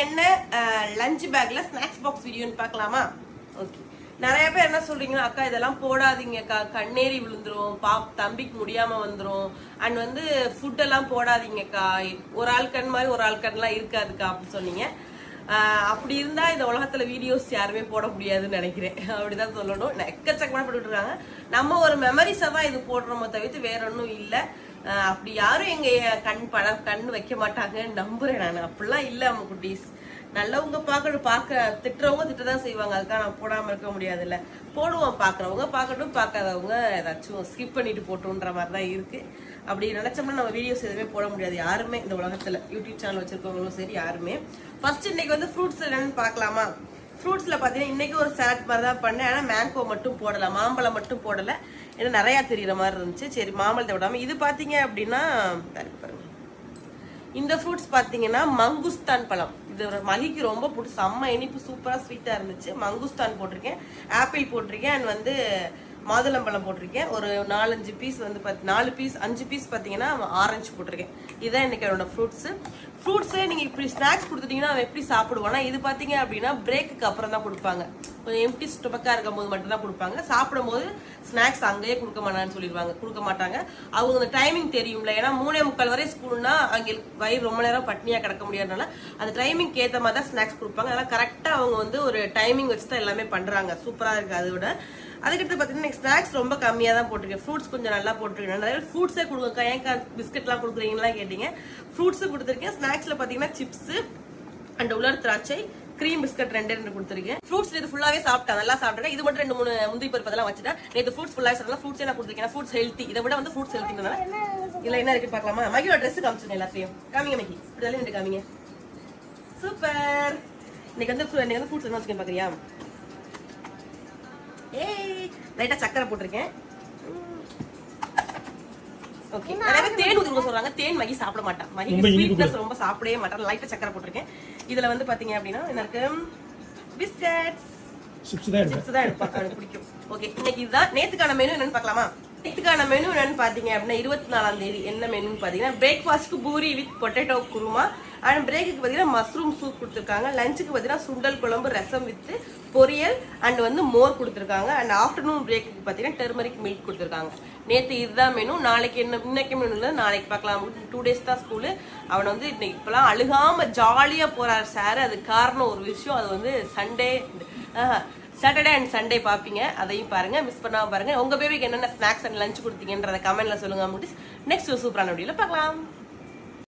என்ன லஞ்ச் பேக்ல snacks box வீடியோன்னு பார்க்கலாமா? ஓகே. நிறைய பேர் என்ன சொல்றீங்கன்னா, அக்கா இதெல்லாம் போடாதீங்கக்கா, கண்ணேறி விழுந்துரும், தம்பிக்கு முடியாம வந்துரும், அண்ட் வந்து ஃபுட் எல்லாம் போடாதீங்கக்கா, ஒரு ஆள் கண் மாதிரி ஒரு ஆள் கண்லாம் இருக்காதுக்கா அப்படின்னு சொன்னீங்க. அப்படி இருந்தா இந்த உலகத்துல வீடியோஸ் யாருமே போட முடியாதுன்னு நினைக்கிறேன். அப்படிதான் சொல்லணும். எக்கச்சக்கமா போட்டுட்டு இருக்காங்க. நம்ம ஒரு மெமரிஸா தான் இது போடுறோமோ தவிர்த்து வேற ஒன்றும் இல்லை. அப்படி யாரும் எங்க கண் வைக்க மாட்டாங்கன்னு நம்புறேன் நான். அப்படிலாம் இல்லை நம்ம குட்டீஸ். நல்லவங்க திட்டுறவங்க திட்டதான் செய்வாங்க. அதுக்காக நான் போடாம இருக்க முடியாதுல்ல. போடுவோம், பாக்குறவங்க பாக்கட்டும், பார்க்காதவங்க ஏதாச்சும் ஸ்கிப் பண்ணிட்டு போட்டோன்ற மாதிரி தான் இருக்கு. அப்படி நினைச்சோம்னா நம்ம வீடியோஸ் எதுவுமே போட முடியாது யாருமே இந்த உலகத்துல. யூடியூப் சேனல் வச்சிருக்கவங்களும் சரி யாருமே. ஃபர்ஸ்ட் இன்னைக்கு வந்து ஃப்ரூட்ஸ் என்னன்னு பார்க்கலாமா? ஃப்ரூட்ஸ்ல பாத்தீங்கன்னா இன்னைக்கு ஒரு சாலட் மாதிரி தான் பண்ணேன். ஆனா மேங்கோ மட்டும் போடல, மாம்பழம் மட்டும் போடல. ஏன்னா நிறைய தெரியுற மாதிரி இருந்துச்சு. சரி மாம்பழத்தை விடாம இது பாத்தீங்க அப்படின்னா இந்த ஃப்ரூட்ஸ் பாத்தீங்கன்னா மங்குஸ்தான் பழம். இது மகிக்கு ரொம்ப பிடிச்சி, செம்ம இனிப்பு, சூப்பரா ஸ்வீட்டா இருந்துச்சு. மங்குஸ்தான் போட்டிருக்கேன், ஆப்பிள் போட்டிருக்கேன், அண்ட் வந்து மாதுளம்பழம் போட்டிருக்கேன். ஒரு 4-5 பீஸ் வந்து 5 பீஸ் பாத்தீங்கன்னா ஆரஞ்சு போட்டிருக்கேன். இதுதான் இன்னைக்கு என்னோட ஃப்ரூட்ஸே நீங்க இப்படி ஸ்நாக்ஸ் கொடுத்துட்டீங்கன்னா அவன் எப்படி சாப்பிடுவானா? இது பாத்தீங்க அப்படின்னா பிரேக்குக்கு அப்புறம் தான் கொடுப்பாங்க. கொஞ்சம் எம்டி ஸ்டொமக்கா இருக்கும் போது மட்டும் தான் கொடுப்பாங்க. சாப்பிடும் போது ஸ்நாக்ஸ் அங்கேயே கொடுக்க மாட்டாங்க. அவங்க அந்த டைமிங் தெரியும்ல. ஏன்னா 3:45 வரை ஸ்கூல்னா அங்கே வயிறு ரொம்ப நேரம் பட்னியா கிடக்க முடியாதனால அந்த டைமிங் ஏற்ற மாதிரி தான் ஸ்நாக்ஸ் கொடுப்பாங்க. அதெல்லாம் கரெக்டா அவங்க வந்து ஒரு டைமிங் வச்சு தான் எல்லாமே பண்றாங்க. சூப்பரா இருக்கு. அதை விட அதுக்கடுத்து பாத்தீங்கன்னா ஸ்நாக்ஸ் ரொம்ப கம்மியா தான் போட்டிருக்கேன். ஃப்ரூட்ஸ் கொஞ்சம் நல்லா போட்டிருக்கேன். நிறைய ஃப்ரூட்ஸே கொடுங்க, ஏன் பிஸ்கெட் எல்லாம் கொடுக்குறீங்களா கேட்டீங்க. ஃப்ரூட்ஸ் கொடுத்துருக்கேன். ஸ்நாக்ஸ்ல பாத்தீங்கன்னா சிப்ஸ் அண்ட் உலர் திராட்சை, கிரீம் பிஸ்கட் 2 கொடுத்துருக்கேன். ஃப்ரூட்ஸ் இது ஃபுல்லாவே சாப்பிட்டேன், நல்லா சாப்பிட்டேன். இது மட்டும் 2-3 முந்திரி பருப்பு அதெல்லாம் வச்சுட்டேன். நேற்று ஃப்ரூட்ஸ் ஃபுல்லாக சாப்பிடலாம். ஃப்ரூட்ஸ் என்ன கொடுத்துருக்கேன்? Fruits healthy. இதை விட வந்து ஃப்ரூட்ஸ் ஹெல்த்தினால இதுல என்ன இருக்கு பார்க்கலாமா? மகியோட ட்ரெஸ் காமிச்சிருக்கேன் எல்லாத்தையும். காமிங்க மகி, இப்படி ரெண்டு காமிங்க. சூப்பர். இன்னைக்கு வந்து ஃப்ரூட்ஸ் என்ன வச்சுக்கேன் பாக்குறியா? ஏய், லைட்டா சக்கரை போட்டிருக்கேன். ஓகே. நிறைய தேன் ஊத்திக்க சொல்றாங்க. தேன் மகி சாப்பிட மாட்டான். மகி ஸ்வீட்னஸ் ரொம்ப சாப்பிடவே மாட்டான். லைட்டா சக்கரை போட்டிருக்கேன். இதுல வந்து பாத்தீங்க அப்படின்னா என்ன இருக்கு? பிஸ்கட்ஸ், சிப்ஸ் தான் எடுப்பான், எனக்கு பிடிக்கும். ஓகே, இன்னைக்கு இதுதான். நேத்துக்கான மெனு என்னன்னு பார்க்கலாமா? நேத்துக்கான மெனு என்னன்னு பாத்தீங்க அப்படின்னா 24ஆம் தேதி என்ன மெனுன்னு பாத்தீங்கன்னா பிரேக்ஃபாஸ்ட்க்கு puri with potato kurma, and பிரேக்குக்கு பாத்தீங்கன்னா மஷ்ரூம் சூப் கொடுத்துருக்காங்க. லஞ்சுக்கு பாத்தீங்கன்னா சுண்டல் குழம்பு, ரசம் வித் பொரியல் அண்ட் வந்து மோர் கொடுத்துருக்காங்க. அண்ட் ஆஃப்டர்நூன் பிரேக்குக்கு பாத்தீங்கன்னா டெர்மரிக் மில்க் கொடுத்துருக்காங்க. நேற்று இதுதான் மெனு. நாளைக்கு இன்னைக்கு மெனு இல்லை, நாளைக்கு பார்க்கலாம். 2 days தான் ஸ்கூலு. அவனை வந்து இன்னைக்கு இப்பெல்லாம் அழுகாம ஜாலியா போறாரு சார். அது காரணம் ஒரு விஷயம். அது வந்து சாட்டர்டே அண்ட் சண்டே பாப்பீங்க. அதையும் பாருங்க, மிஸ் பண்ணாம பாருங்க. உங்க பேபிக்கு என்னென்ன ஸ்நாக்ஸ் அண்ட் லஞ்ச் கொடுத்தீங்கன்றத கமெண்ட்ல சொல்லுங்க. நெக்ஸ்ட் சூப்பரான வீடியோல பார்க்கலாம்.